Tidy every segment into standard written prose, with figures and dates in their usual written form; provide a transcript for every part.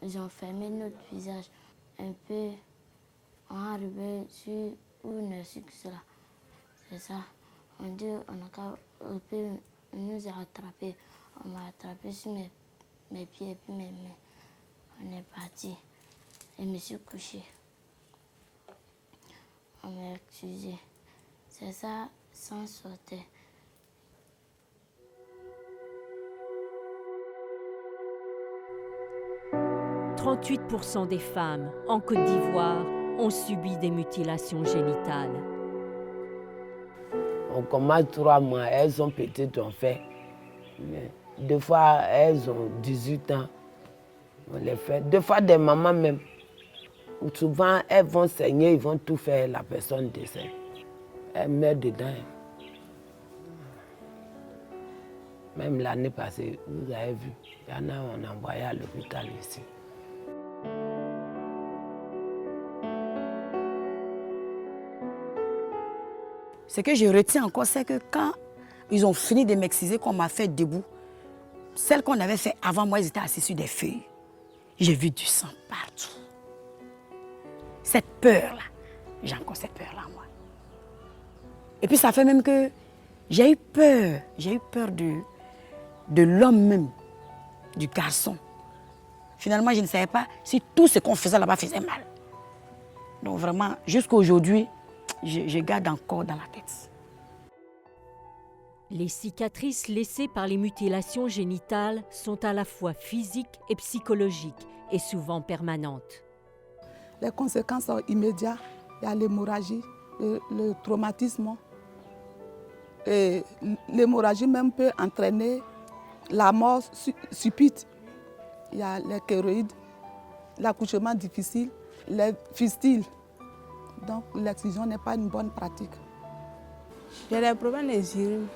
ils ont fermé notre visage un peu, on est arrivé sur une sucre là. C'est ça. On dit, on peut nous a attrapé. On m'a attrapé sur mes pieds et puis mes mains. On est parti. Et je me suis couché. On m'a accusé. C'est ça, sans sortir. « 38% des femmes en Côte d'Ivoire ont subi des mutilations génitales. » On commence 3 mois, elles sont petites, on fait. Mais des fois, elles ont 18 ans, on les fait. Des fois, des mamans même. Souvent, elles vont saigner, ils vont tout faire, la personne décède. Elle meurt dedans. Même l'année passée, vous avez vu, il y en a, on a envoyé à l'hôpital ici. Ce que je retiens encore, c'est que quand ils ont fini de m'exciser, qu'on m'a fait debout, celles qu'on avait fait avant moi, ils étaient assis sur des feuilles. J'ai vu du sang partout. Cette peur-là, j'ai encore cette peur-là, moi. Et puis ça fait même que j'ai eu peur de l'homme même, du garçon. Finalement, je ne savais pas si tout ce qu'on faisait là-bas faisait mal. Donc vraiment, jusqu'à aujourd'hui, je garde encore dans la tête. Les cicatrices laissées par les mutilations génitales sont à la fois physiques et psychologiques et souvent permanentes. Les conséquences sont immédiates. Il y a l'hémorragie, le traumatisme. Et l'hémorragie même peut entraîner la mort subite. Il y a les kéroïdes, l'accouchement difficile, les fistules. Donc l'excision n'est pas une bonne pratique. J'ai des problèmes des urines.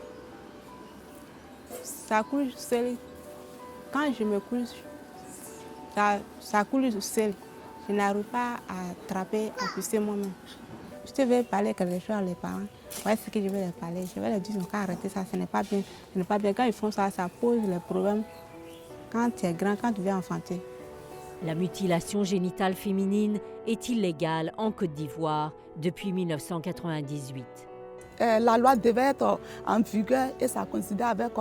Ça coule seul. Quand je me couche, ça coule seul. Je n'arrive pas à attraper, à pousser moi-même. Je vais parler quelque chose à les parents. Voilà ce que je vais leur parler. Je vais leur dire qu'à arrêter ça, ce n'est pas bien. Ce n'est pas bien. Quand ils font ça, ça pose les problèmes. Quand tu es grand, quand tu viens enfanter. La mutilation génitale féminine est illégale en Côte d'Ivoire depuis 1998. La loi devait être en vigueur et ça coïncidait avec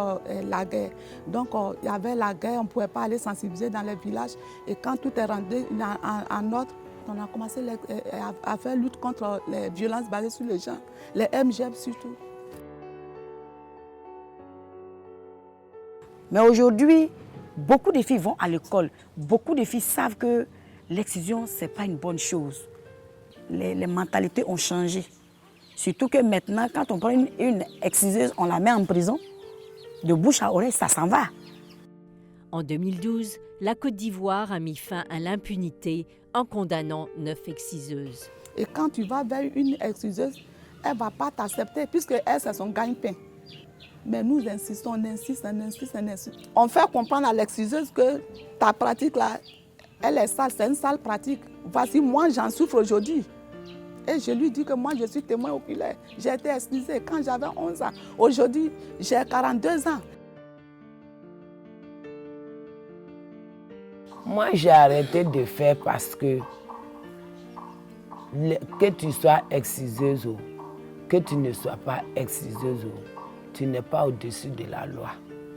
la guerre. Donc il y avait la guerre, on ne pouvait pas aller sensibiliser dans les villages. Et quand tout est rentré en ordre, on a commencé à faire lutte contre les violences basées sur les gens, les MGF surtout. Mais aujourd'hui, beaucoup de filles vont à l'école. Beaucoup de filles savent que l'excision, ce n'est pas une bonne chose. Les mentalités ont changé. Surtout que maintenant, quand on prend une exciseuse, on la met en prison. De bouche à oreille, ça s'en va. En 2012, la Côte d'Ivoire a mis fin à l'impunité en condamnant 9 exciseuses. Et quand tu vas vers une exciseuse, elle ne va pas t'accepter puisque elle, c'est son gagne-pain. Mais nous insistons, on insiste. On fait comprendre à l'exciseuse que ta pratique là, elle est sale, c'est une sale pratique. Voici, moi j'en souffre aujourd'hui. Et je lui dis que moi je suis témoin oculaire. J'ai été excisée quand j'avais 11 ans. Aujourd'hui, j'ai 42 ans. Moi j'ai arrêté de faire parce que tu sois exciseuse ou que tu ne sois pas exciseuse, tu n'es pas au-dessus de la loi.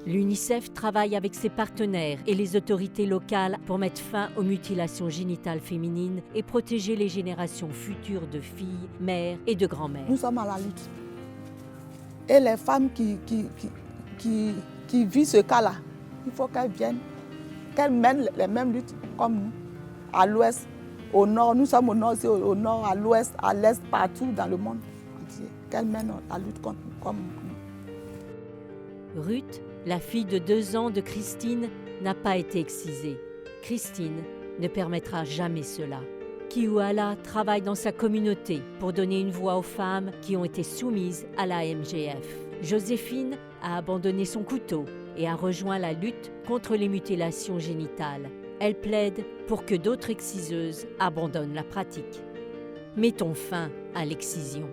L'UNICEF travaille avec ses partenaires et les autorités locales pour mettre fin aux mutilations génitales féminines et protéger les générations futures de filles, mères et de grands-mères. Nous sommes à la lutte. Et les femmes qui vivent ce cas-là, il faut qu'elles viennent, qu'elles mènent les mêmes luttes comme nous, à l'ouest, au nord. Nous sommes au nord, aussi, au nord, à l'ouest, à l'est, partout dans le monde entier. Qu'elles mènent la lutte comme nous. Ruth, la fille de 2 ans de Christine, n'a pas été excisée. Christine ne permettra jamais cela. Kiouala travaille dans sa communauté pour donner une voix aux femmes qui ont été soumises à la MGF. Joséphine a abandonné son couteau et a rejoint la lutte contre les mutilations génitales. Elle plaide pour que d'autres exciseuses abandonnent la pratique. Mettons fin à l'excision.